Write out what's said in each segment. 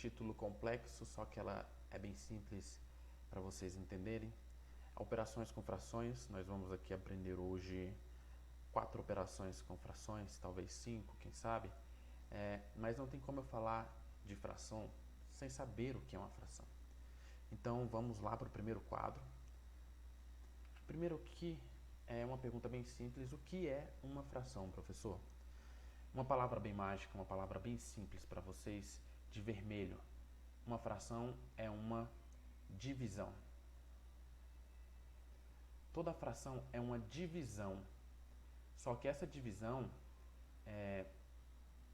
título complexo, só que ela é bem simples para vocês entenderem. Operações com frações, nós vamos aqui aprender hoje 4 operações com frações, talvez 5, quem sabe. Mas não tem como eu falar de fração sem saber o que é uma fração. Então vamos lá para o primeiro quadro. Primeiro que é uma pergunta bem simples: o que é uma fração, professor? Uma palavra bem mágica, uma palavra bem simples para vocês, de vermelho. Uma fração é uma divisão. Toda fração é uma divisão. Só que essa divisão,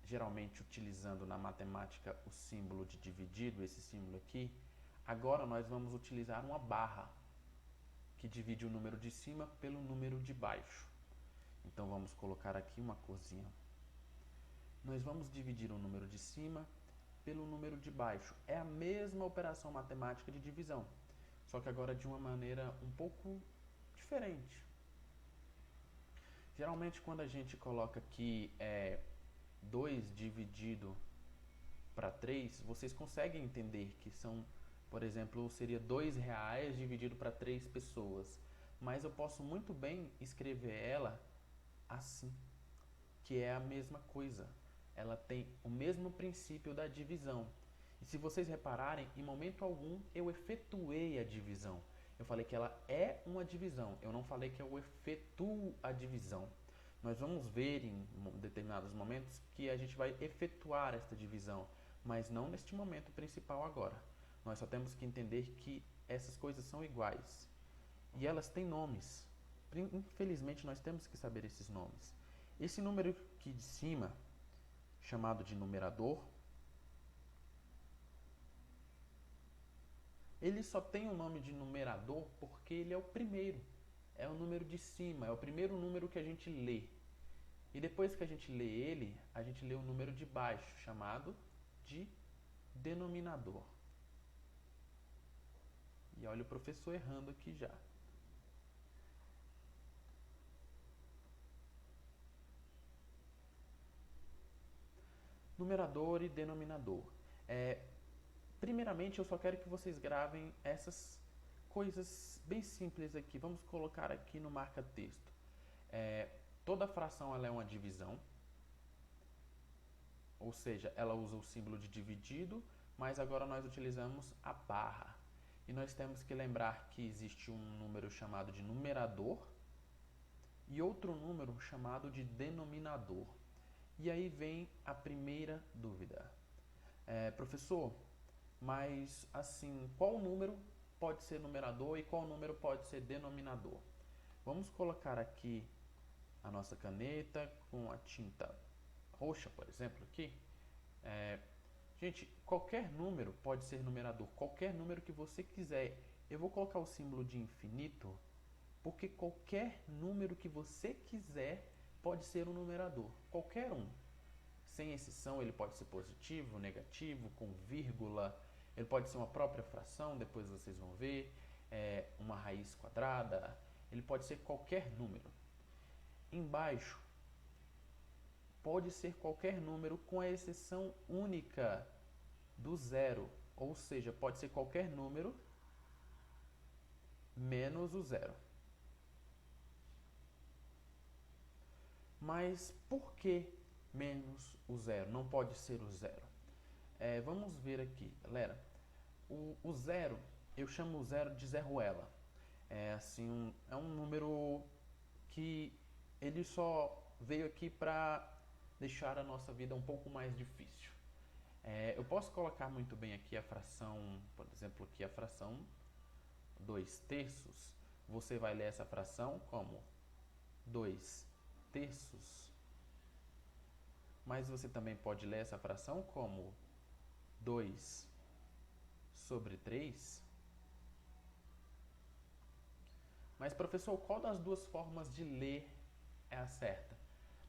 geralmente utilizando na matemática o símbolo de dividido, esse símbolo aqui, agora nós vamos utilizar uma barra, que divide o número de cima pelo número de baixo. Então vamos colocar aqui uma corzinha. Nós vamos dividir o número de cima pelo número de baixo. É a mesma operação matemática de divisão, só que agora de uma maneira um pouco diferente. Geralmente quando a gente coloca aqui 2 dividido para 3, vocês conseguem entender que são, por exemplo, seria R$2 dividido para 3 pessoas. Mas eu posso muito bem escrever ela assim, que é a mesma coisa. Ela tem o mesmo princípio da divisão. E se vocês repararem, em momento algum eu efetuei a divisão. Eu falei que ela é uma divisão, eu não falei que eu efetuo a divisão. Nós vamos ver em determinados momentos que a gente vai efetuar esta divisão, mas não neste momento principal agora. Nós só temos que entender que essas coisas são iguais. E elas têm nomes. Infelizmente nós temos que saber esses nomes. Esse número aqui de cima, chamado de numerador, ele só tem o nome de numerador porque ele é o primeiro. É o número de cima, é o primeiro número que a gente lê. E depois que a gente lê ele, a gente lê o número de baixo, chamado de denominador. E olha o professor errando aqui já. Numerador e denominador. Primeiramente, eu só quero que vocês gravem essas coisas bem simples aqui. Vamos colocar aqui no marca-texto. Toda fração ela é uma divisão, ou seja, ela usa o símbolo de dividido, mas agora nós utilizamos a barra. E nós temos que lembrar que existe um número chamado de numerador e outro número chamado de denominador. E aí vem a primeira dúvida. Professor, mas assim, qual número pode ser numerador e qual número pode ser denominador? Vamos colocar aqui a nossa caneta com a tinta roxa, por exemplo, aqui. Gente, qualquer número pode ser numerador, qualquer número que você quiser. Eu vou colocar o símbolo de infinito, porque qualquer número que você quiser pode ser um numerador, qualquer um. Sem exceção, ele pode ser positivo, negativo, com vírgula, ele pode ser uma própria fração, depois vocês vão ver, uma raiz quadrada, ele pode ser qualquer número. Embaixo, pode ser qualquer número com a exceção única do zero, ou seja, pode ser qualquer número menos o zero. Mas por que menos o zero? Não pode ser o zero. Vamos ver aqui, galera. O zero, eu chamo o zero de zeruela. É um número que ele só veio aqui para deixar a nossa vida um pouco mais difícil. Eu posso colocar muito bem aqui a fração, por exemplo, aqui a fração 2/3. Você vai ler essa fração como 2/3. Mas você também pode ler essa fração como 2/3. Mas, professor, qual das duas formas de ler é a certa?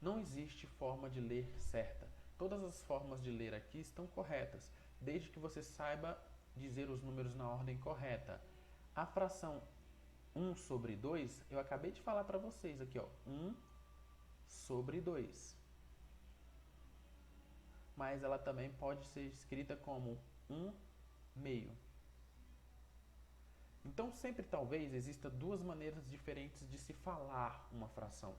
Não existe forma de ler certa. Todas as formas de ler aqui estão corretas, desde que você saiba dizer os números na ordem correta. A fração 1/2, eu acabei de falar para vocês aqui, ó, 1/2. Mas ela também pode ser escrita como 1/2. Então, sempre talvez exista duas maneiras diferentes de se falar uma fração.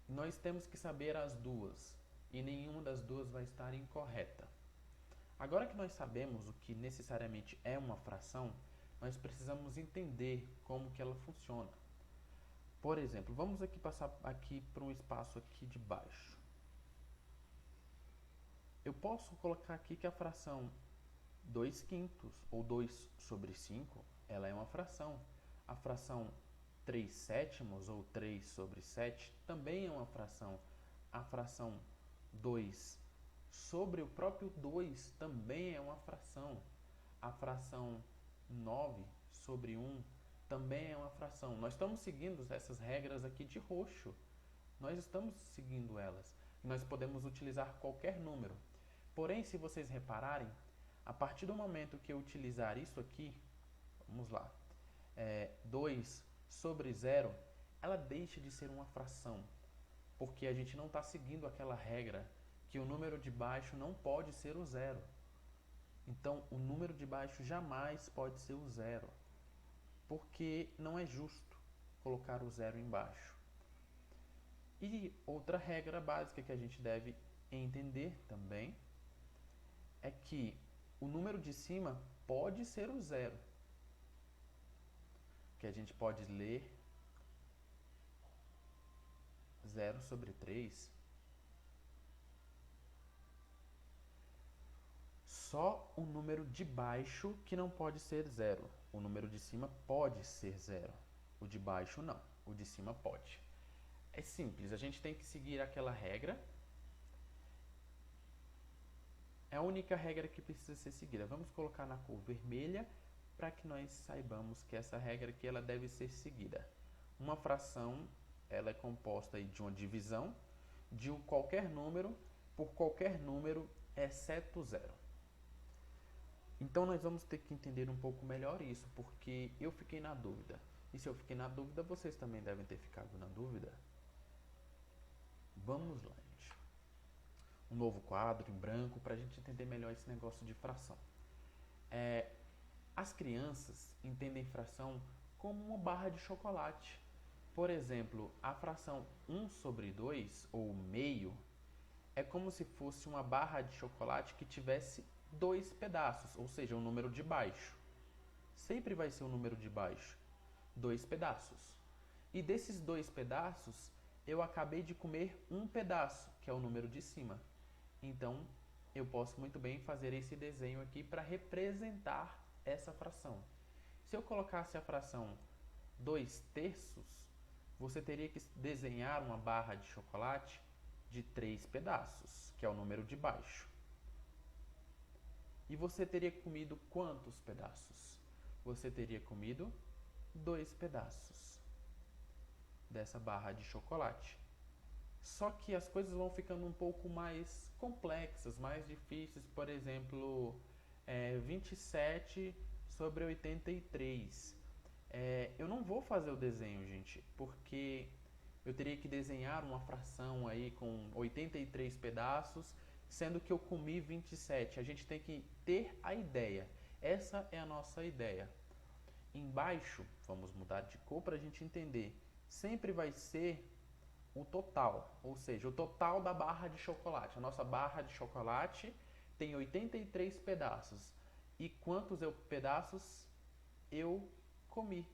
Nós temos que saber as duas, e nenhuma das duas vai estar incorreta. Agora que nós sabemos o que necessariamente é uma fração, nós precisamos entender como que ela funciona. Por exemplo, vamos aqui passar aqui para um espaço aqui de baixo. Eu posso colocar aqui que a fração 2/5 ou 2/5, ela é uma fração. A fração 3/7 ou 3/7 também é uma fração. A fração 2 sobre o próprio 2 também é uma fração. A fração 9/1 também é uma fração. Nós estamos seguindo essas regras aqui de roxo. Nós estamos seguindo elas. Nós podemos utilizar qualquer número. Porém, se vocês repararem, a partir do momento que eu utilizar isso aqui, vamos lá, 2/0, ela deixa de ser uma fração, porque a gente não está seguindo aquela regra que o número de baixo não pode ser o zero. Então, o número de baixo jamais pode ser o zero, porque não é justo colocar o zero embaixo. E outra regra básica que a gente deve entender também é que o número de cima pode ser o zero, que a gente pode ler 0/3. Só o número de baixo que não pode ser zero. O número de cima pode ser zero. O de baixo não. O de cima pode. É simples, a gente tem que seguir aquela regra. É a única regra que precisa ser seguida. Vamos colocar na cor vermelha para que nós saibamos que essa regra aqui ela deve ser seguida. Uma fração ela é composta aí de uma divisão de qualquer número por qualquer número exceto zero. Então nós vamos ter que entender um pouco melhor isso, porque eu fiquei na dúvida. E se eu fiquei na dúvida, vocês também devem ter ficado na dúvida. Vamos lá, gente. Um novo quadro em branco para a gente entender melhor esse negócio de fração. As crianças entendem fração como uma barra de chocolate. Por exemplo, a fração 1/2, ou meio, é como se fosse uma barra de chocolate que tivesse 2 pedaços, ou seja, um número de baixo. Sempre vai ser um número de baixo. 2 pedaços. E desses 2 pedaços, eu acabei de comer um pedaço, que é o número de cima. Então, eu posso muito bem fazer esse desenho aqui para representar essa fração. Se eu colocasse a fração 2/3, você teria que desenhar uma barra de chocolate de 3 pedaços, que é o número de baixo. E você teria comido quantos pedaços? Você teria comido 2 pedaços dessa barra de chocolate. Só que as coisas vão ficando um pouco mais complexas, mais difíceis. Por exemplo, 27/83. Eu não vou fazer o desenho, gente, porque eu teria que desenhar uma fração aí com 83 pedaços, sendo que eu comi 27. A gente tem que ter a ideia. Essa é a nossa ideia. Embaixo, vamos mudar de cor para a gente entender. Sempre vai ser o total, ou seja, o total da barra de chocolate. A nossa barra de chocolate tem 83 pedaços. E quantos pedaços eu comi?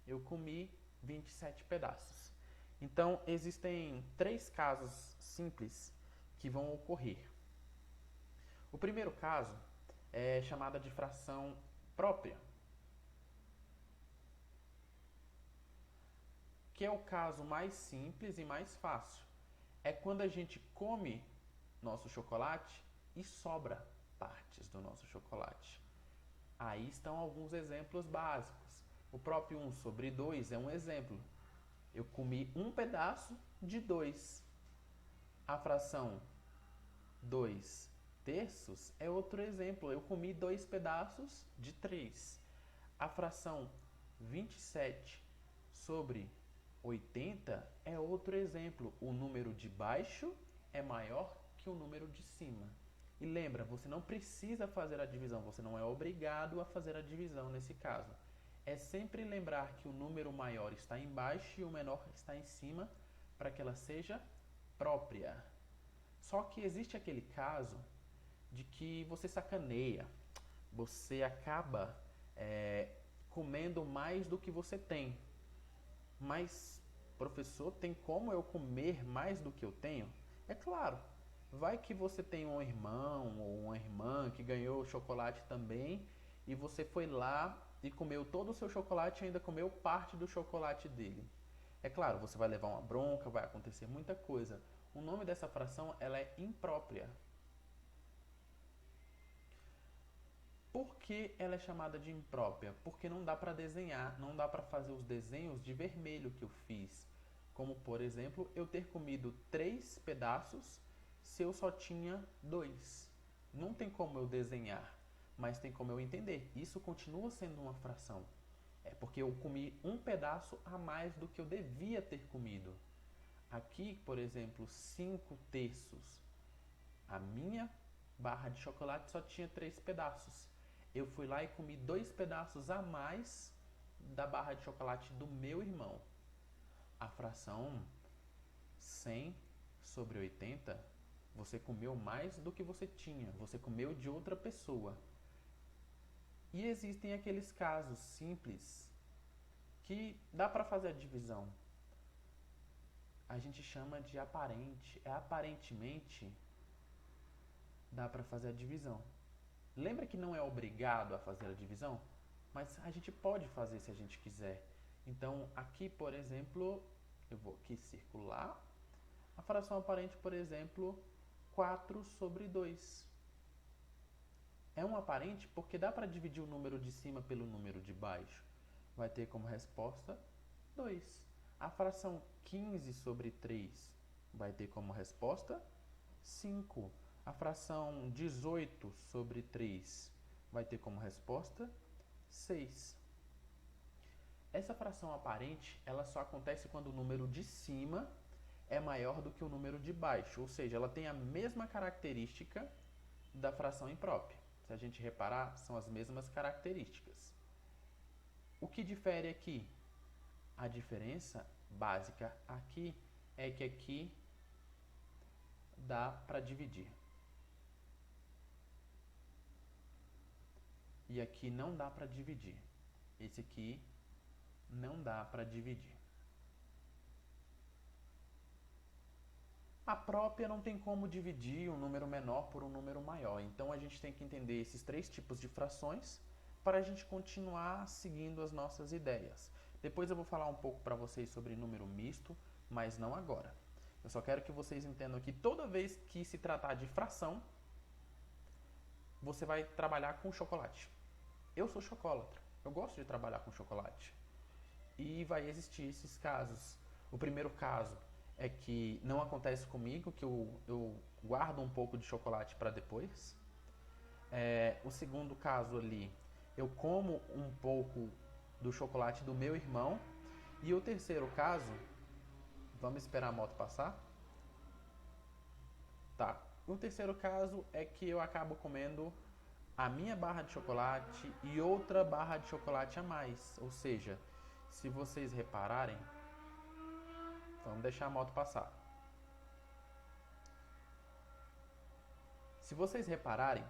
Eu comi 27 pedaços. Então, existem 3 casos simples que vão ocorrer. O primeiro caso é chamada de fração própria, que é o caso mais simples e mais fácil. É quando a gente come nosso chocolate e sobra partes do nosso chocolate. Aí estão alguns exemplos básicos. O próprio 1/2 é um exemplo. Eu comi um pedaço de 2. A fração 2/3 é outro exemplo. Eu comi 2 pedaços de 3. A fração 27/80 é outro exemplo. O número de baixo é maior que o número de cima. E lembra, você não precisa fazer a divisão, você não é obrigado a fazer a divisão nesse caso. É sempre lembrar que o número maior está embaixo e o menor está em cima para que ela seja própria. Só que existe aquele caso de que você sacaneia, você acaba comendo mais do que você tem. Mas, professor, tem como eu comer mais do que eu tenho? É claro. Vai que você tem um irmão ou uma irmã que ganhou chocolate também e você foi lá e comeu todo o seu chocolate e ainda comeu parte do chocolate dele. É claro, você vai levar uma bronca, vai acontecer muita coisa. O nome dessa fração ela é imprópria. Por que ela é chamada de imprópria? Porque não dá para desenhar, não dá para fazer os desenhos de vermelho que eu fiz. Como, por exemplo, eu ter comido 3 pedaços se eu só tinha 2. Não tem como eu desenhar, mas tem como eu entender. Isso continua sendo uma fração. É porque eu comi um pedaço a mais do que eu devia ter comido. Aqui, por exemplo, 5 terços. A minha barra de chocolate só tinha 3 pedaços. Eu fui lá e comi 2 pedaços a mais da barra de chocolate do meu irmão. A fração 100 sobre 80, você comeu mais do que você tinha. Você comeu de outra pessoa. E existem aqueles casos simples que dá para fazer a divisão. A gente chama de aparente. Aparentemente dá para fazer a divisão. Lembra que não é obrigado a fazer a divisão? Mas a gente pode fazer se a gente quiser. Então, aqui, por exemplo, eu vou aqui circular. A fração aparente, por exemplo, 4 sobre 2. É um aparente porque dá para dividir o número de cima pelo número de baixo. Vai ter como resposta 2. A fração 15 sobre 3 vai ter como resposta 5. A fração 18 sobre 3 vai ter como resposta 6. Essa fração aparente, ela só acontece quando o número de cima é maior do que o número de baixo, ou seja, ela tem a mesma característica da fração imprópria. Se a gente reparar, são as mesmas características. O que difere aqui? A diferença básica aqui é que aqui dá para dividir. E aqui não dá para dividir. Esse aqui não dá para dividir. A própria não tem como dividir um número menor por um número maior. Então a gente tem que entender esses 3 tipos de frações para a gente continuar seguindo as nossas ideias. Depois eu vou falar um pouco para vocês sobre número misto, mas não agora. Eu só quero que vocês entendam que toda vez que se tratar de fração, você vai trabalhar com chocolate. Eu sou chocolatra, eu gosto de trabalhar com chocolate. E vai existir esses casos. O primeiro caso é que não acontece comigo, que eu guardo um pouco de chocolate para depois. O segundo caso ali, eu como um pouco do chocolate do meu irmão. E o terceiro caso, vamos esperar a moto passar? Tá. O terceiro caso é que eu acabo comendo a minha barra de chocolate e outra barra de chocolate a mais. Ou seja, se vocês repararem, vamos deixar a moto passar. Se vocês repararem,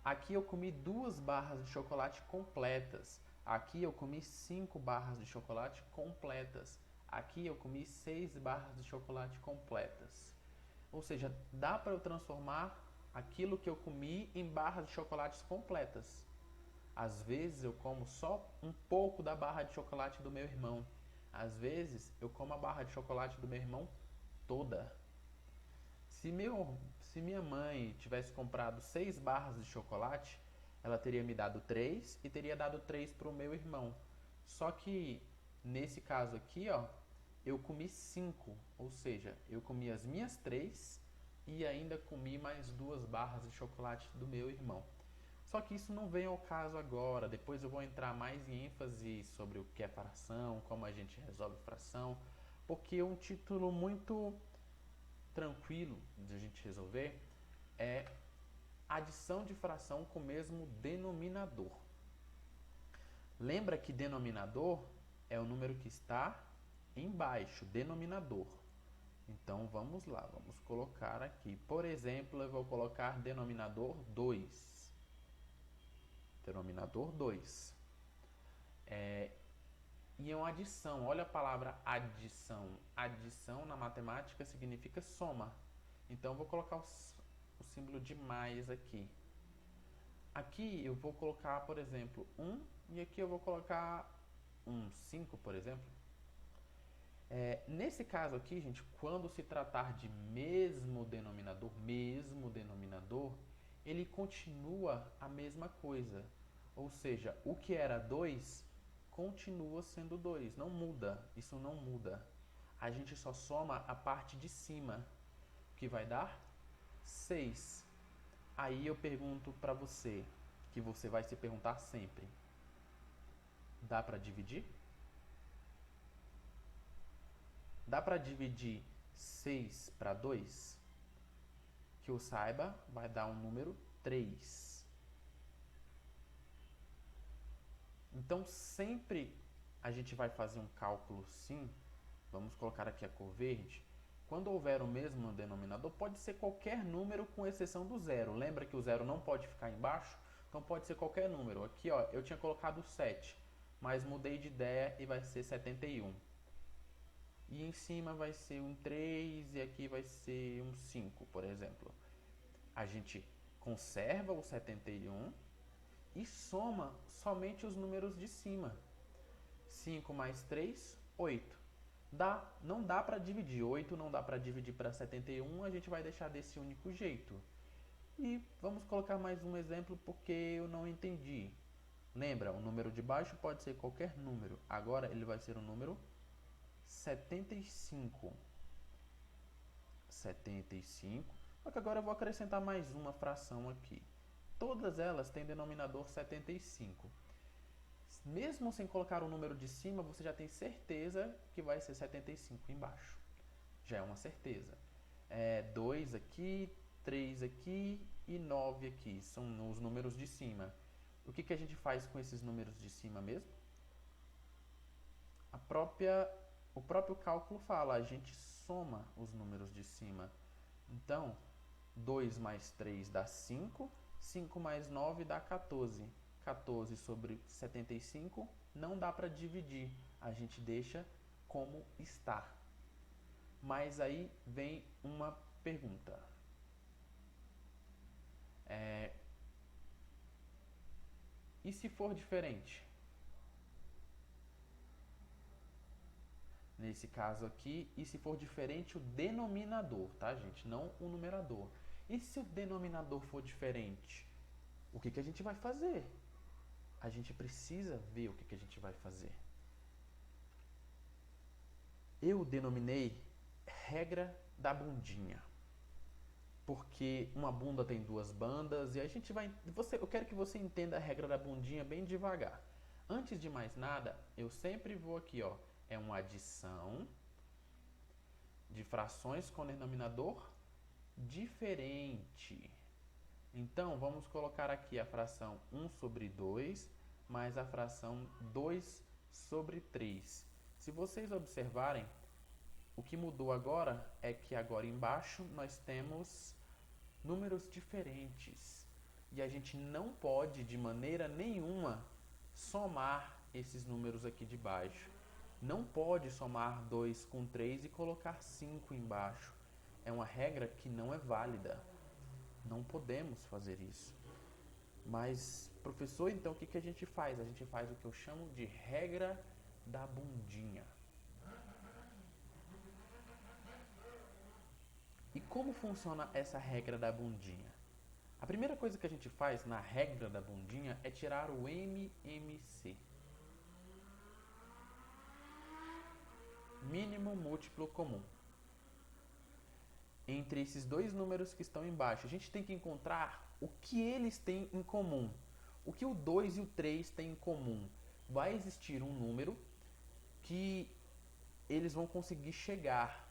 aqui eu comi 2 barras de chocolate completas. Aqui eu comi 5 barras de chocolate completas. Aqui eu comi 6 barras de chocolate completas. Ou seja, dá para eu transformar aquilo que eu comi em barras de chocolates completas. Às vezes eu como só um pouco da barra de chocolate do meu irmão. Às vezes eu como a barra de chocolate do meu irmão toda. Se minha mãe tivesse comprado 6 barras de chocolate, ela teria me dado 3 e teria dado 3 para o meu irmão. Só que nesse caso aqui, ó, eu comi 5, ou seja, eu comi as minhas 3 e ainda comi mais 2 barras de chocolate do meu irmão. Só que isso não vem ao caso agora. Depois eu vou entrar mais em ênfase sobre o que é fração, como a gente resolve fração, porque um título muito tranquilo de a gente resolver é adição de fração com o mesmo denominador. Lembra que denominador é o número que está embaixo, denominador. Então vamos lá, vamos colocar aqui. Por exemplo, eu vou colocar denominador 2. Denominador 2. E é uma adição. Olha a palavra adição. Adição na matemática significa soma. Então eu vou colocar o símbolo de mais aqui. Aqui eu vou colocar, por exemplo, 1 e aqui eu vou colocar 5, por exemplo. Nesse caso aqui, gente, quando se tratar de mesmo denominador, ele continua a mesma coisa. Ou seja, o que era 2 continua sendo 2, não muda, isso não muda. A gente só soma a parte de cima, que vai dar 6. Aí eu pergunto para você, que você vai se perguntar sempre: dá para dividir? Dá para dividir 6 para 2? Que eu saiba, vai dar um número 3. Então, sempre a gente vai fazer um cálculo sim. Vamos colocar aqui a cor verde. Quando houver o mesmo denominador, pode ser qualquer número com exceção do zero. Lembra que o zero não pode ficar embaixo? Então pode ser qualquer número. Aqui ó, eu tinha colocado 7, mas mudei de ideia e vai ser 71. E em cima vai ser um 3 e aqui vai ser um 5, por exemplo. A gente conserva o 71 e soma somente os números de cima. 5 mais 3, 8. Não dá para dividir. 8 não dá para dividir para 71, a gente vai deixar desse único jeito. E vamos colocar mais um exemplo porque eu não entendi. Lembra, o número de baixo pode ser qualquer número. Agora ele vai ser o número 75. 75. Só que agora eu vou acrescentar mais uma fração aqui. Todas elas têm denominador 75. Mesmo sem colocar o número de cima, você já tem certeza que vai ser 75 embaixo. Já é uma certeza. 2 aqui, 3 aqui e 9 aqui. São os números de cima. O que a gente faz com esses números de cima mesmo? O próprio cálculo fala, a gente soma os números de cima. Então, 2 mais 3 dá 5, 5 mais 9 dá 14. 14 sobre 75 não dá para dividir, a gente deixa como está. Mas aí vem uma pergunta. E se for diferente? Nesse caso aqui, e se for diferente o denominador, tá, gente? Não o numerador. E se o denominador for diferente? O que a gente vai fazer? A gente precisa ver o que a gente vai fazer. Eu denominei regra da bundinha. Porque uma bunda tem duas bandas e a gente vai... eu quero que você entenda a regra da bundinha bem devagar. Antes de mais nada, eu sempre vou aqui, ó. É uma adição de frações com denominador diferente. Então, vamos colocar aqui a fração 1 sobre 2 mais a fração 2 sobre 3. Se vocês observarem, o que mudou agora é que agora embaixo nós temos números diferentes. E a gente não pode, de maneira nenhuma, somar esses números aqui de baixo. Não pode somar 2 com 3 e colocar 5 embaixo. É uma regra que não é válida. Não podemos fazer isso. Mas, professor, então o que a gente faz? A gente faz o que eu chamo de regra da bundinha. E como funciona essa regra da bundinha? A primeira coisa que a gente faz na regra da bundinha é tirar o MMC. Mínimo múltiplo comum. Entre esses dois números que estão embaixo, a gente tem que encontrar o que eles têm em comum. O que o 2 e o 3 têm em comum? Vai existir um número que eles vão conseguir chegar.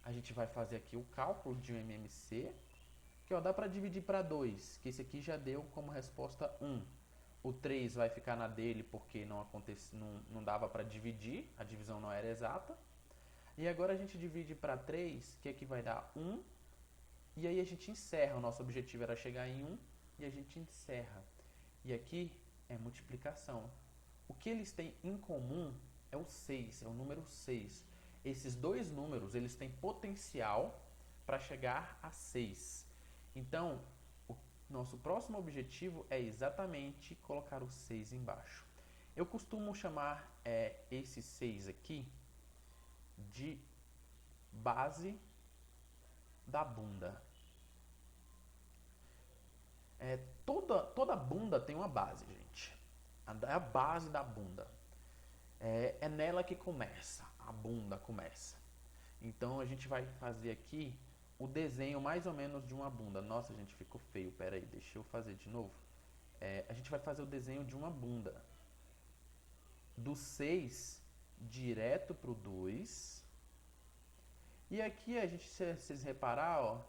A gente vai fazer aqui o cálculo de um MMC Que ó, dá para dividir para 2, que esse aqui já deu como resposta 1. O 3 vai ficar na dele porque não dava para dividir, a divisão não era exata. E agora a gente divide para 3, que aqui vai dar 1. E aí a gente encerra, o nosso objetivo era chegar em 1 e a gente encerra. E aqui é multiplicação. O que eles têm em comum é o 6, é o número 6. Esses dois números, eles têm potencial para chegar a 6. Então, o nosso próximo objetivo é exatamente colocar o 6 embaixo. Eu costumo chamar esse 6 aqui de base da bunda. Toda bunda tem uma base, gente. É a base da bunda. É nela que começa, a bunda começa. Então a gente vai fazer aqui o desenho mais ou menos de uma bunda. Nossa, gente, ficou feio. Pera aí, deixa eu fazer de novo. A gente vai fazer o desenho de uma bunda. Do 6 direto para o 2. E aqui a gente, se vocês reparar, ó,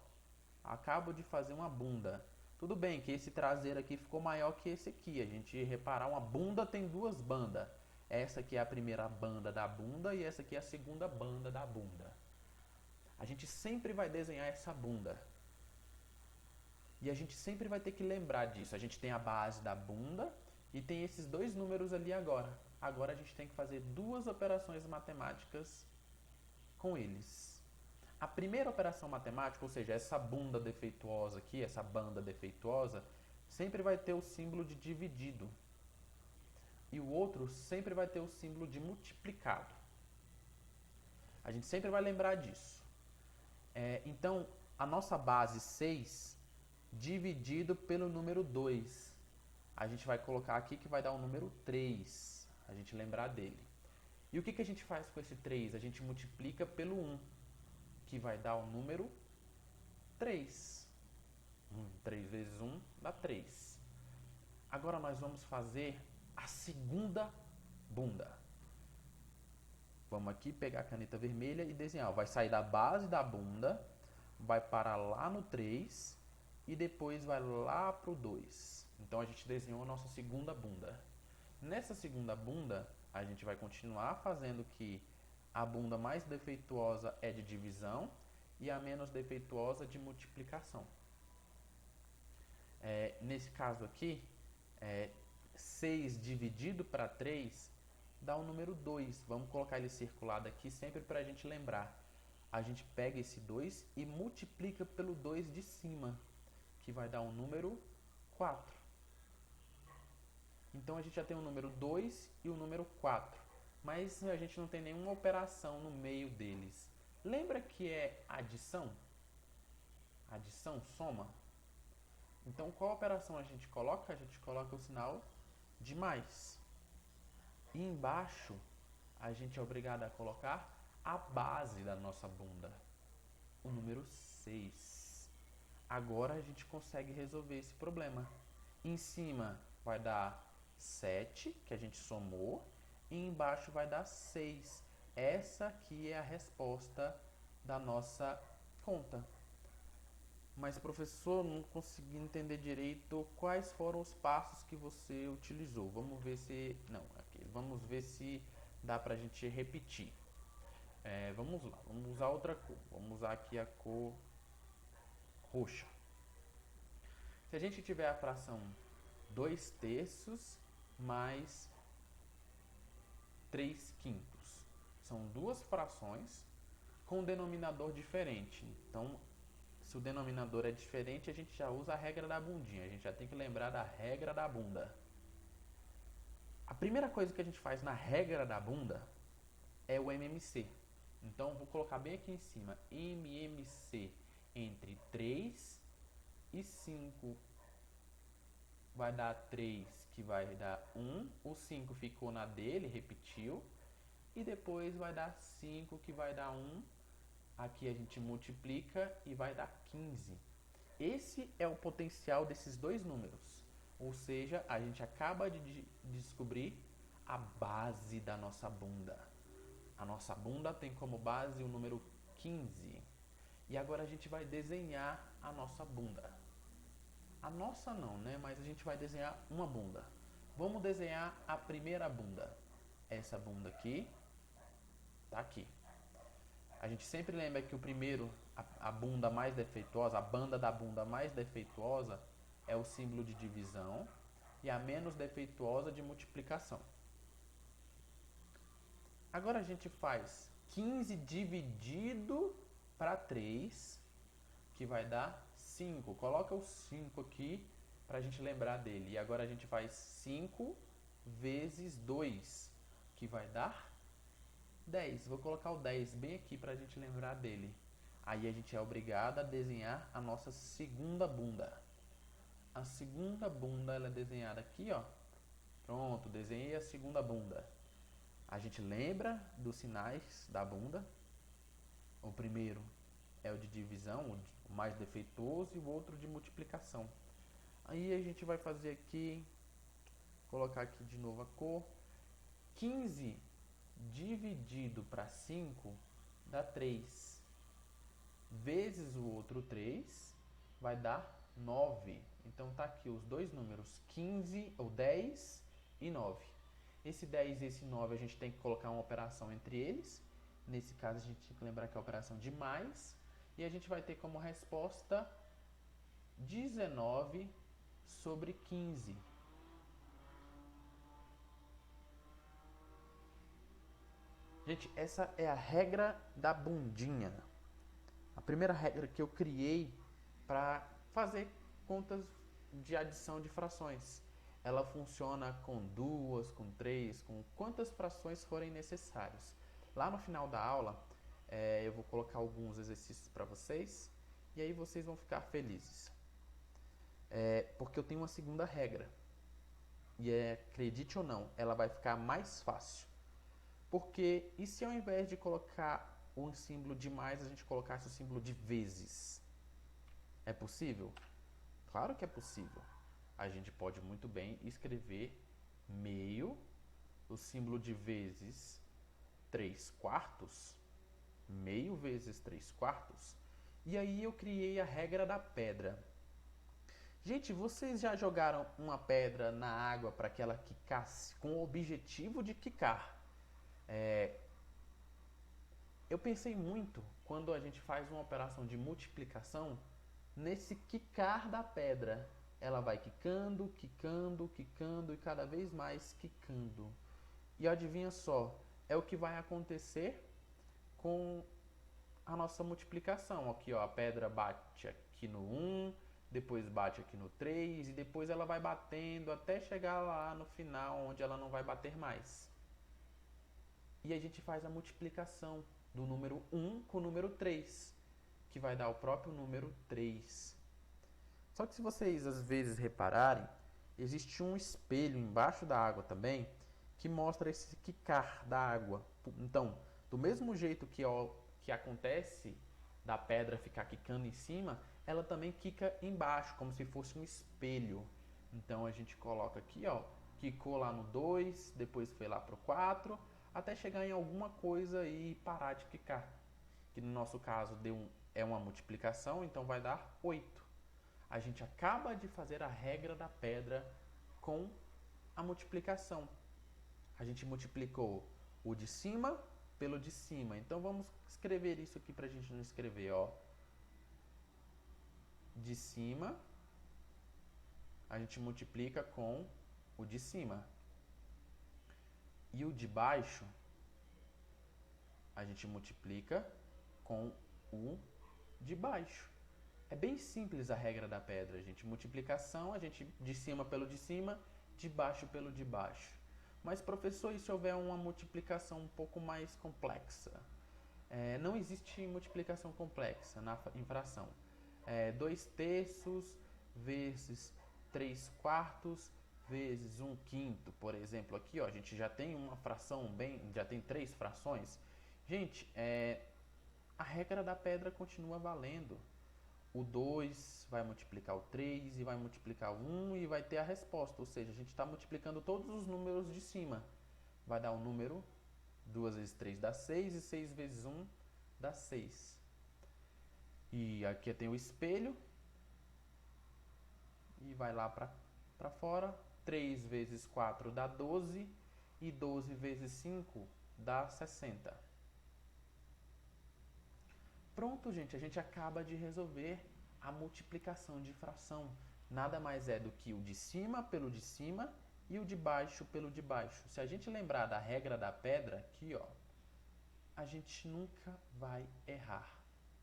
acabo de fazer uma bunda. Tudo bem que esse traseiro aqui ficou maior que esse aqui. A gente reparar, uma bunda tem duas bandas. Essa aqui é a primeira banda da bunda e essa aqui é a segunda banda da bunda. A gente sempre vai desenhar essa bunda. E a gente sempre vai ter que lembrar disso. A gente tem a base da bunda e tem esses dois números ali agora. Agora a gente tem que fazer duas operações matemáticas com eles. A primeira operação matemática, ou seja, essa bunda defeituosa aqui, essa banda defeituosa, sempre vai ter o símbolo de dividido. E o outro sempre vai ter o símbolo de multiplicado. A gente sempre vai lembrar disso. Então, a nossa base 6 dividido pelo número 2. A gente vai colocar aqui que vai dar o número 3. A gente lembrar dele. E o que a gente faz com esse 3? A gente multiplica pelo 1, que vai dar o número 3. 3 vezes 1 dá 3. Agora nós vamos fazer a segunda bunda. Vamos aqui pegar a caneta vermelha e desenhar. Vai sair da base da bunda, vai parar lá no 3 e depois vai lá para o 2. Então a gente desenhou a nossa segunda bunda. Nessa segunda bunda, a gente vai continuar fazendo que a bunda mais defeituosa é de divisão e a menos defeituosa de multiplicação. Nesse caso aqui, 6 dividido para 3 dá o número 2. Vamos colocar ele circulado aqui sempre para a gente lembrar. A gente pega esse 2 e multiplica pelo 2 de cima, que vai dar o número 4. Então a gente já tem o número 2 e o número 4, mas a gente não tem nenhuma operação no meio deles. Lembra que é adição? Adição, soma? Então qual operação a gente coloca? A gente coloca o sinal de mais. E embaixo a gente é obrigado a colocar a base da nossa bunda, o número 6. Agora a gente consegue resolver esse problema. Em cima vai dar 7, que a gente somou, e embaixo vai dar 6. Essa aqui é a resposta da nossa conta. Mas, professor, não consegui entender direito quais foram os passos que você utilizou. Vamos ver se... Não, aqui. Vamos ver se dá pra gente repetir. Vamos lá, vamos usar outra cor. Vamos usar aqui a cor roxa. Se a gente tiver a fração 2/3 mais 3/5. São duas frações com um denominador diferente. Então, se o denominador é diferente, a gente já usa a regra da bundinha. A gente já tem que lembrar da regra da bunda. A primeira coisa que a gente faz na regra da bunda é o MMC. Então, vou colocar bem aqui em cima. MMC entre 3 e 5 vai dar 3, que vai dar 1. O 5 ficou na dele, repetiu. E depois vai dar 5, que vai dar 1. Aqui a gente multiplica e vai dar 15. Esse é o potencial desses dois números. Ou seja, a gente acaba de descobrir a base da nossa bunda. A nossa bunda tem como base o número 15. E agora a gente vai desenhar a nossa bunda. A nossa não, né? Mas a gente vai desenhar uma bunda. Vamos desenhar a primeira bunda. Essa bunda aqui, tá aqui. A gente sempre lembra que o primeiro, a bunda mais defeituosa, a banda da bunda mais defeituosa é o símbolo de divisão e a menos defeituosa de multiplicação. Agora a gente faz 15 dividido para 3, que vai dar 5. Coloca o 5 aqui para a gente lembrar dele. E agora a gente faz 5 vezes 2, que vai dar 10. Vou colocar o 10 bem aqui para a gente lembrar dele. Aí a gente é obrigado a desenhar a nossa segunda bunda. A segunda bunda ela é desenhada aqui, ó. Pronto, desenhei a segunda bunda. A gente lembra dos sinais da bunda. O primeiro é o de divisão, o mais defeituoso, e o outro de multiplicação. Aí a gente vai fazer aqui, colocar aqui de novo a cor. 15 dividido para 5 dá 3. Vezes o outro 3 vai dar 9. Então tá aqui os dois números, 15 ou 10 e 9. Esse 10 e esse 9 a gente tem que colocar uma operação entre eles. Nesse caso a gente tem que lembrar que é a operação de mais. E a gente vai ter como resposta 19 sobre 15. Gente, essa é a regra da bundinha. A primeira regra que eu criei para fazer contas de adição de frações. Ela funciona com 2, com 3, com quantas frações forem necessárias. Lá no final da aula, eu vou colocar alguns exercícios para vocês e aí vocês vão ficar felizes. Porque eu tenho uma segunda regra. E acredite ou não, ela vai ficar mais fácil. Porque e se ao invés de colocar um símbolo de mais, a gente colocasse o símbolo de vezes? É possível? Claro que é possível. A gente pode muito bem escrever meio, o símbolo de vezes 3 quartos, meio vezes 3 quartos, e aí eu criei a regra da pedra. Gente, vocês já jogaram uma pedra na água para que ela quicasse com o objetivo de quicar? Eu pensei muito, quando a gente faz uma operação de multiplicação, nesse quicar da pedra. Ela vai quicando, quicando, quicando e cada vez mais quicando. E adivinha só, é o que vai acontecer com a nossa multiplicação. Aqui, ó, a pedra bate aqui no 1, depois bate aqui no 3 e depois ela vai batendo até chegar lá no final onde ela não vai bater mais. E a gente faz a multiplicação do número 1 com o número 3, que vai dar o próprio número 3. Só que se vocês às vezes repararem, existe um espelho embaixo da água também, que mostra esse quicar da água. Então, do mesmo jeito que acontece da pedra ficar quicando em cima, ela também quica embaixo, como se fosse um espelho. Então a gente coloca aqui, ó, quicou lá no 2, depois foi lá pro 4, até chegar em alguma coisa e parar de quicar. Que no nosso caso é uma multiplicação, então vai dar 8. A gente acaba de fazer a regra da pedra com a multiplicação. A gente multiplicou o de cima pelo de cima. Então vamos escrever isso aqui para a gente não escrever, ó. De cima, a gente multiplica com o de cima. E o de baixo, a gente multiplica com o de baixo. É bem simples a regra da pedra, gente. Multiplicação, a gente de cima pelo de cima, de baixo pelo de baixo. Mas, professor, e se houver uma multiplicação um pouco mais complexa? Não existe multiplicação complexa em fração. 2 terços vezes 3 quartos vezes 1 quinto, por exemplo. Aqui, ó, a gente já tem uma fração já tem 3 frações. Gente, a regra da pedra continua valendo. O 2 vai multiplicar o 3 e vai multiplicar o 1 e vai ter a resposta. Ou seja, a gente está multiplicando todos os números de cima. Vai dar o número 2 vezes 3 dá 6 e 6 vezes 1 dá 6. E aqui tem o espelho. E vai lá para fora. 3 vezes 4 dá 12. E 12 vezes 5 dá 60. Pronto, gente. A gente acaba de resolver a multiplicação de fração. Nada mais é do que o de cima pelo de cima e o de baixo pelo de baixo. Se a gente lembrar da regra da pedra, aqui, ó, a gente nunca vai errar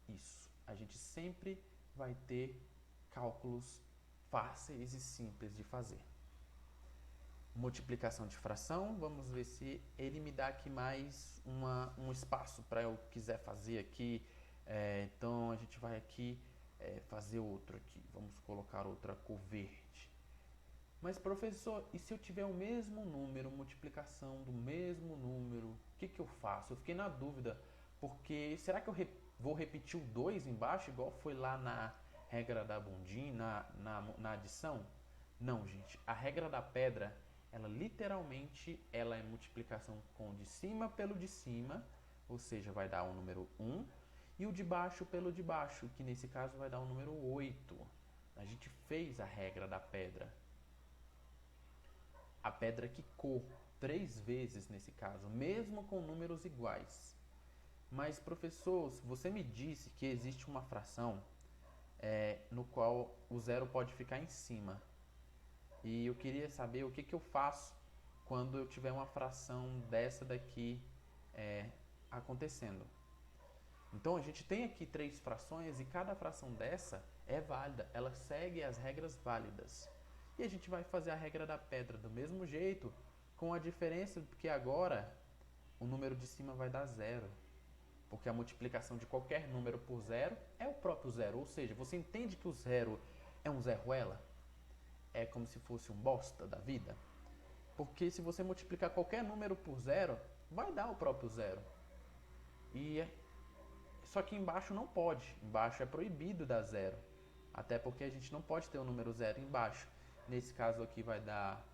isso. A gente sempre vai ter cálculos fáceis e simples de fazer. Multiplicação de fração, vamos ver se ele me dá aqui mais um espaço para eu quiser fazer aqui. Então a gente vai aqui fazer outro aqui. Vamos colocar outra cor verde. Mas professor, e se eu tiver o mesmo número, multiplicação do mesmo número, o que eu faço? Eu fiquei na dúvida, porque será que eu vou repetir o 2 embaixo, igual foi lá na regra da bundinha, na adição? Não, gente. A regra da pedra, ela literalmente ela é multiplicação com o de cima pelo de cima, ou seja, vai dar o número 1, e o de baixo pelo de baixo, que nesse caso vai dar o número 8. A gente fez a regra da pedra. A pedra quicou 3 vezes nesse caso, mesmo com números iguais. Mas, professor, você me disse que existe uma fração no qual o zero pode ficar em cima. E eu queria saber o que eu faço quando eu tiver uma fração dessa daqui acontecendo. Então, a gente tem aqui 3 frações e cada fração dessa é válida, ela segue as regras válidas. E a gente vai fazer a regra da pedra do mesmo jeito, com a diferença que agora o número de cima vai dar 0. Porque a multiplicação de qualquer número por zero é o próprio zero. Ou seja, você entende que o zero é um Zé Ruela? É como se fosse um bosta da vida? Porque se você multiplicar qualquer número por zero, vai dar o próprio zero. Só que embaixo não pode. Embaixo é proibido dar zero. Até porque a gente não pode ter o número zero embaixo. Nesse caso aqui vai dar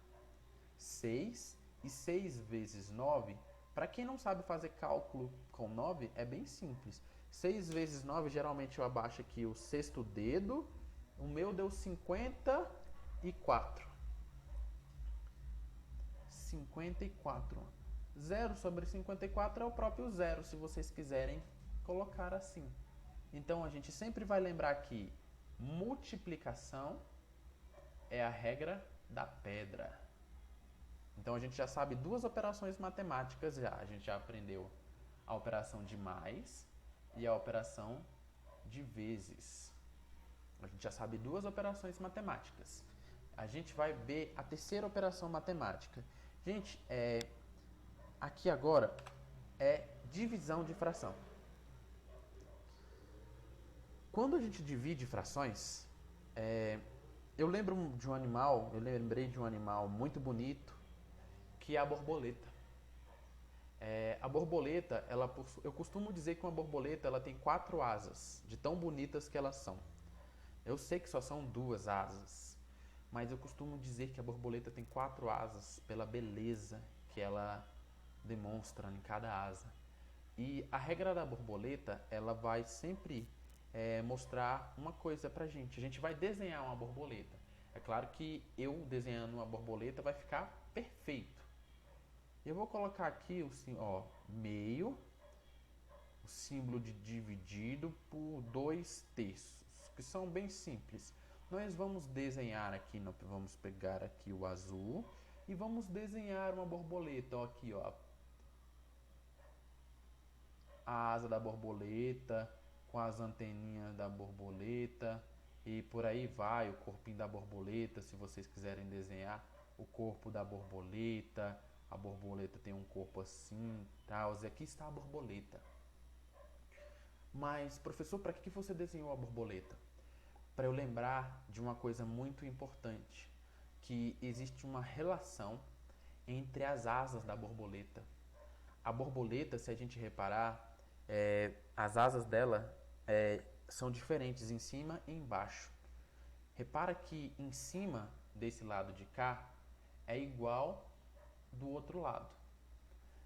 6. E 6 vezes 9, para quem não sabe fazer cálculo com 9, é bem simples. 6 vezes 9, geralmente eu abaixo aqui o sexto dedo. O meu deu 54. 54. 0 sobre 54 é o próprio zero, se vocês quiserem colocar assim. Então a gente sempre vai lembrar que multiplicação é a regra da pedra. Então a gente já sabe 2 operações matemáticas já. A gente já aprendeu a operação de mais e a operação de vezes. A gente já sabe 2 operações matemáticas. A gente vai ver a terceira operação matemática. Gente, aqui agora é divisão de fração. Quando a gente divide frações, eu lembrei de um animal muito bonito, que é a borboleta. A borboleta, eu costumo dizer que uma borboleta ela tem 4 asas, de tão bonitas que elas são. Eu sei que só são 2 asas, mas eu costumo dizer que a borboleta tem 4 asas pela beleza que ela demonstra em cada asa. E a regra da borboleta, ela vai sempre mostrar uma coisa pra gente. A gente vai desenhar uma borboleta. É claro que eu desenhando uma borboleta vai ficar perfeito. Eu vou colocar aqui meio, o símbolo de dividido por 2/3, que são bem simples. Nós vamos desenhar aqui, vamos pegar aqui o azul e vamos desenhar uma borboleta. Aqui, ó, a asa da borboleta com as anteninhas da borboleta e por aí vai, o corpinho da borboleta, se vocês quiserem desenhar o corpo da borboleta. A borboleta tem um corpo assim, tal. E aqui está a borboleta. Mas, professor, para que você desenhou a borboleta? Para eu lembrar de uma coisa muito importante, que existe uma relação entre as asas da borboleta. A borboleta, se a gente reparar, as asas dela são diferentes em cima e embaixo. Repara que em cima, desse lado de cá, é igual do outro lado.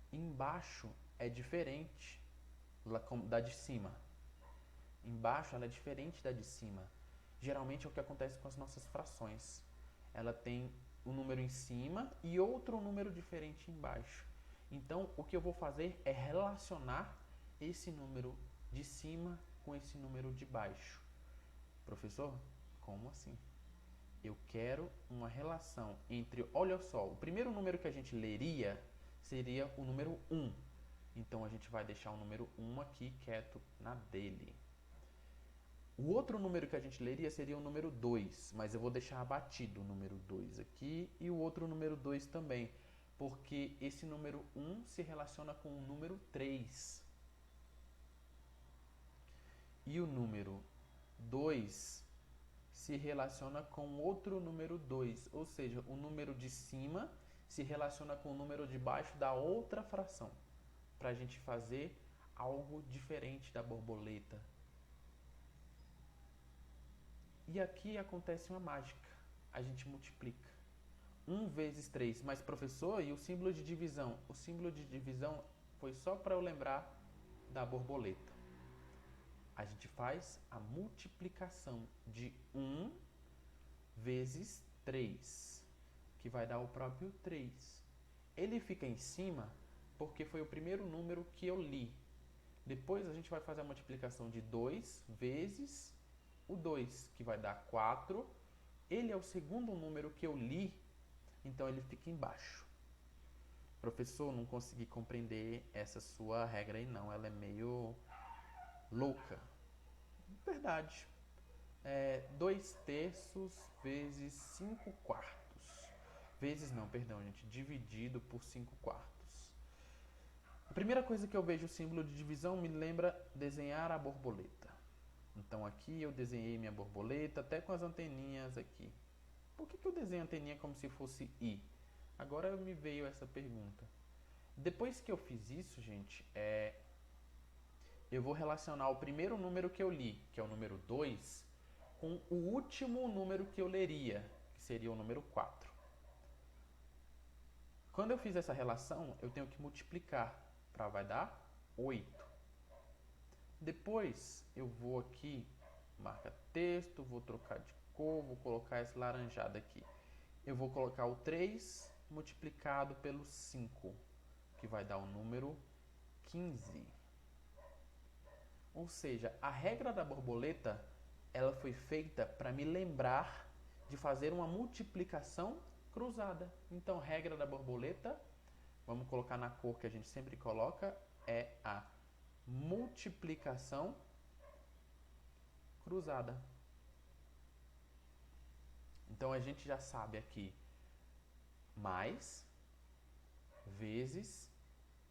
Embaixo é diferente da de cima. embaixo ela é diferente da de cima. Geralmente é o que acontece com as nossas frações. Ela tem um número em cima e outro número diferente embaixo. Então, o que eu vou fazer é relacionar esse número de cima com esse número de baixo. Professor, como assim? Eu quero uma relação entre, olha só, o primeiro número que a gente leria seria o número 1. Então, a gente vai deixar o número 1 aqui quieto na dele. O outro número que a gente leria seria o número 2, mas eu vou deixar abatido o número 2 aqui e o outro número 2 também, porque esse número 1 se relaciona com o número 3. E o número 2 se relaciona com outro número 2, ou seja, o número de cima se relaciona com o número de baixo da outra fração, para a gente fazer algo diferente da borboleta. E aqui acontece uma mágica, a gente multiplica. 1 vezes 3, mas professor, e o símbolo de divisão? O símbolo de divisão foi só para eu lembrar da borboleta. A gente faz a multiplicação de 1 vezes 3, que vai dar o próprio 3. Ele fica em cima porque foi o primeiro número que eu li. Depois a gente vai fazer a multiplicação de 2 vezes o 2, que vai dar 4. Ele é o segundo número que eu li, então ele fica embaixo. Professor, não consegui compreender essa sua regra aí não, ela é meio louca. Verdade. 2/3 vezes 5/4. Vezes não, perdão, gente. Dividido por 5/4. A primeira coisa que eu vejo o símbolo de divisão me lembra desenhar a borboleta. Então aqui eu desenhei minha borboleta, até com as anteninhas aqui. Por que eu desenho a anteninha como se fosse I? Agora me veio essa pergunta. Depois que eu fiz isso, gente, eu vou relacionar o primeiro número que eu li, que é o número 2, com o último número que eu leria, que seria o número 4. Quando eu fiz essa relação, eu tenho que multiplicar, vai dar 8. Depois eu vou aqui, marca texto, vou trocar de cor, vou colocar esse laranjado aqui. Eu vou colocar o 3 multiplicado pelo 5, que vai dar o número 15. Ou seja, a regra da borboleta, ela foi feita para me lembrar de fazer uma multiplicação cruzada. Então, regra da borboleta, vamos colocar na cor que a gente sempre coloca, é a multiplicação cruzada. Então, a gente já sabe aqui mais, vezes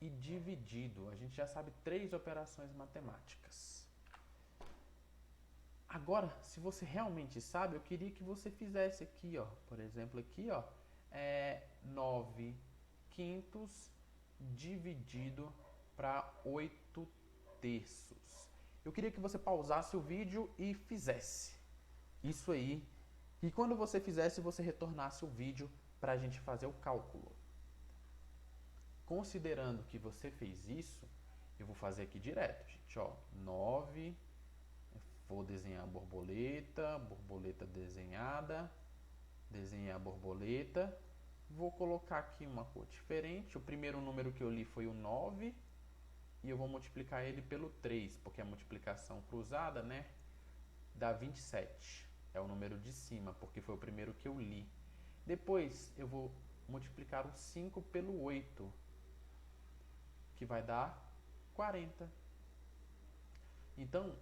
e dividido. A gente já sabe 3 operações matemáticas. Agora, se você realmente sabe, eu queria que você fizesse aqui, ó, por exemplo, aqui, ó, 9/5 dividido para 8/3. Eu queria que você pausasse o vídeo e fizesse isso aí. E quando você fizesse, você retornasse o vídeo para a gente fazer o cálculo. Considerando que você fez isso, eu vou fazer aqui direto, gente, ó, 9, vou desenhar a borboleta, borboleta desenhada, desenhei a borboleta, vou colocar aqui uma cor diferente, o primeiro número que eu li foi o 9, e eu vou multiplicar ele pelo 3, porque a multiplicação cruzada, né, dá 27, é o número de cima, porque foi o primeiro que eu li. Depois eu vou multiplicar o 5 pelo 8, que vai dar 40. Então,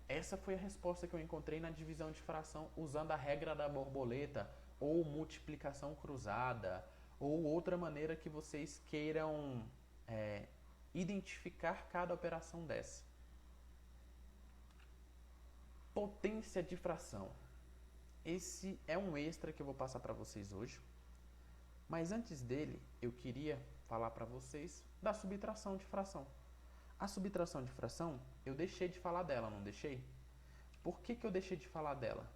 essa foi a resposta que eu encontrei na divisão de fração usando a regra da borboleta, ou multiplicação cruzada, ou outra maneira que vocês queiram identificar cada operação dessa. Potência de fração. Esse é um extra que eu vou passar para vocês hoje. Mas antes dele, eu queria falar para vocês da subtração de fração. A subtração de fração, eu deixei de falar dela, não deixei? Por que eu deixei de falar dela?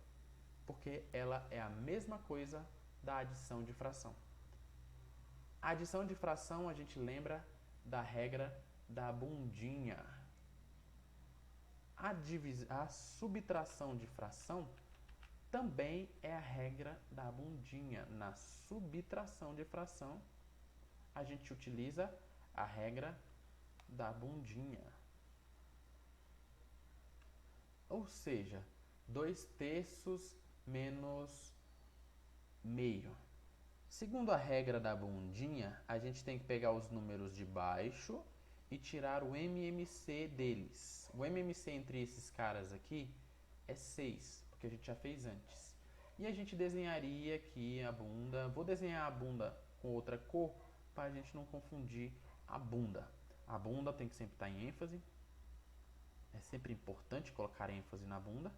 Porque ela é a mesma coisa da adição de fração. A adição de fração, a gente lembra da regra da bundinha. A subtração de fração também é a regra da bundinha. Na subtração de fração, a gente utiliza a regra da bundinha. Ou seja, 2/3 menos meio. Segundo a regra da bundinha, a gente tem que pegar os números de baixo e tirar o MMC deles. O MMC entre esses caras aqui é 6, porque a gente já fez antes. E a gente desenharia aqui a bunda. Vou desenhar a bunda com outra cor para a gente não confundir a bunda. A bunda tem que sempre estar em ênfase. É sempre importante colocar ênfase na bunda.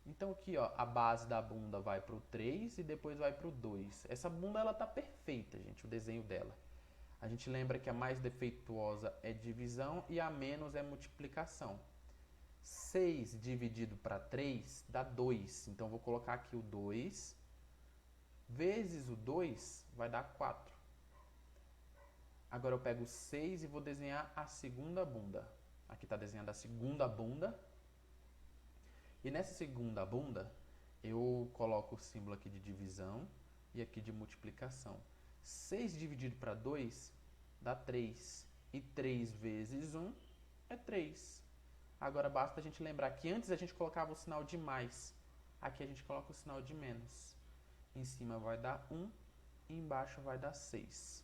Então aqui, ó, a base da bunda vai para o 3 e depois vai para o 2. Essa bunda ela tá perfeita, gente, o desenho dela. A gente lembra que a mais defeituosa é divisão e a menos é multiplicação. 6 dividido para 3 dá 2. Então vou colocar aqui o 2 vezes o 2 vai dar 4. Agora eu pego o 6 e vou desenhar a segunda bunda. Aqui está desenhando a segunda bunda. E nessa segunda bunda, eu coloco o símbolo aqui de divisão e aqui de multiplicação. 6 dividido para 2 dá 3. E 3 vezes 1 é 3. Agora basta a gente lembrar que antes a gente colocava o sinal de mais. Aqui a gente coloca o sinal de menos. Em cima vai dar 1 e embaixo vai dar 6.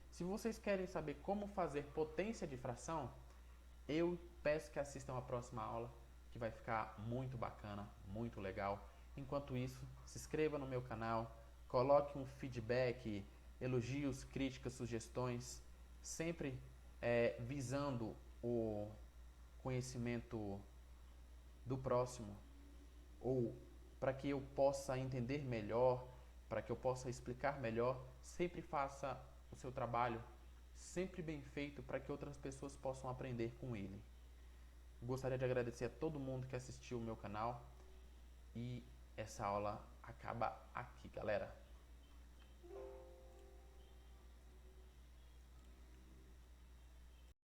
Se vocês querem saber como fazer potência de fração, eu peço que assistam a próxima aula, que vai ficar muito bacana, muito legal. Enquanto isso, se inscreva no meu canal, coloque um feedback, elogios, críticas, sugestões, sempre visando o conhecimento do próximo, ou para que eu possa entender melhor, para que eu possa explicar melhor. Sempre faça o seu trabalho sempre bem feito para que outras pessoas possam aprender com ele. Gostaria de agradecer a todo mundo que assistiu o meu canal e essa aula acaba aqui, galera.